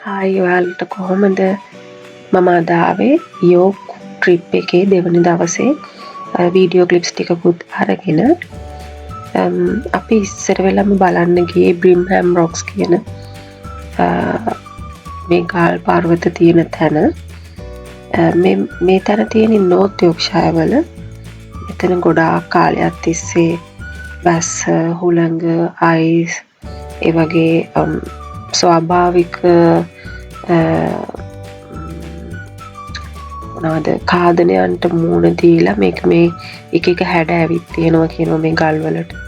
Hi ඔයාලට කොහොමද? මම අද ආවේ යෝක් ට්‍රිප් එකේ දෙවනි දවසේ වීඩියෝ ක්ලිප්ස් ටිකකුත් අරගෙන අපි ඉස්සර වෙලම බලන්න ගියේ බ්‍රිම්හැම් රොක්ස් කියන මේ ගාල් පර්වත තියෙන තැන. මේ තැන තියෙන නෝර්ත් යෝක්ෂයර් වල. මෙතන ගොඩාක් කාලයක් තිස්සේ වැස්ස, හුළඟ, අයිස් ඒ වගේ ස්වාභාවික මොනවද කාදනයන්ට මුහුණ දීලා මේක මේ එක එක හැඩ ඇවිත් තියෙනවා කියනවා මේ ගල් වලට.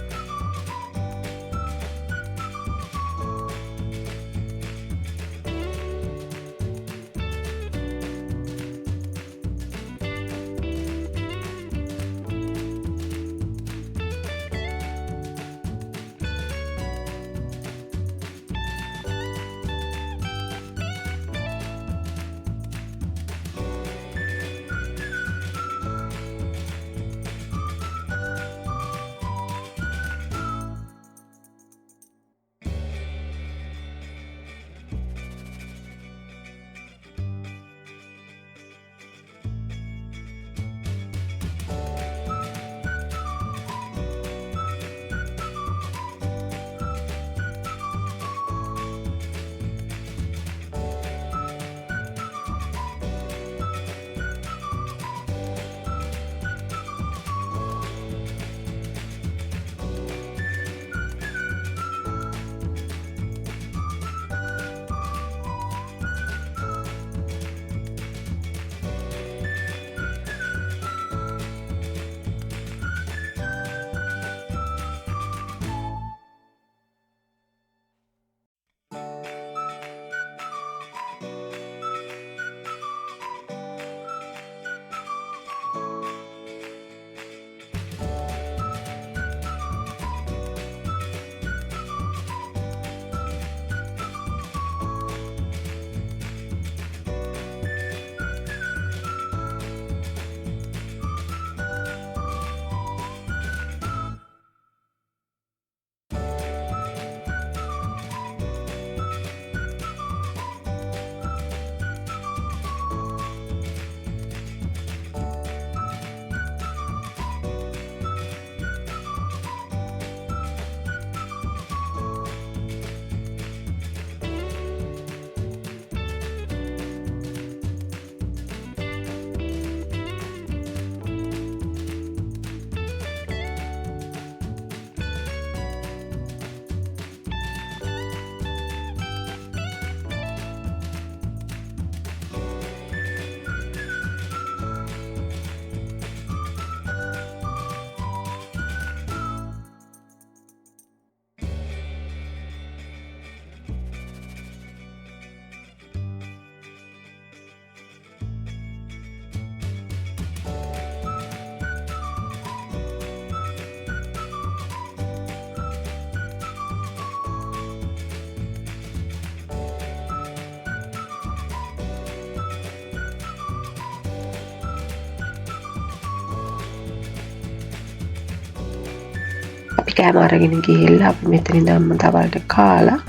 අපි කෑම අරගෙන ගිහිල්ලා අපි මෙතන ඉඳන්ම දවල්ට කාලා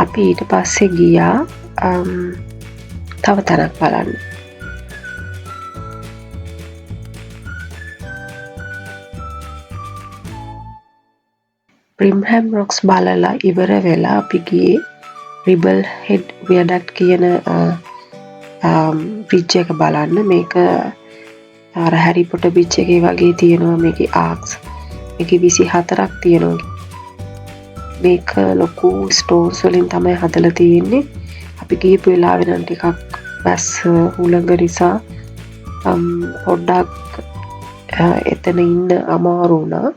අපි ඊට පස්සේ ගියා තව තැනක් බලන්න. බ්‍රිම්හැම් රොක්ස් බලලා ඉවර වෙලා අපි ගියේ රිබල් හෙඩ් වියඩක්ට් කියන බ්‍රිජ් එක බලන්න. මේක අර හැරි පොටර් බ්‍රිජ් එකේ වගේ තියෙනවා මේකේ ආක්ස්. මේකේ 24ක් තියෙනවා. මේක ලොකු ස්ටෝන්ස් වලින් තමයි හදලා තියෙන්නේ. අපි ගිහපු වෙලාවෙ නම් ටිකක් වැස්ස හුළඟ නිසා පොඩ්ඩක් එතන ඉන්න අමාරු වුණා.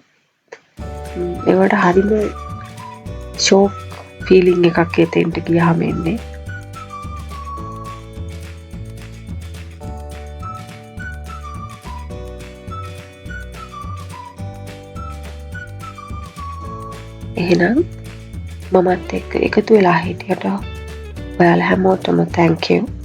ඒවට හරිම ෂෝක් ෆීලිං එකක් එතෙන්ට ගියාම එන්නේ. එහෙනම් මමත් එක්ක එකතු වෙලා හිටියට ඔයාලා හැමෝටම thank you.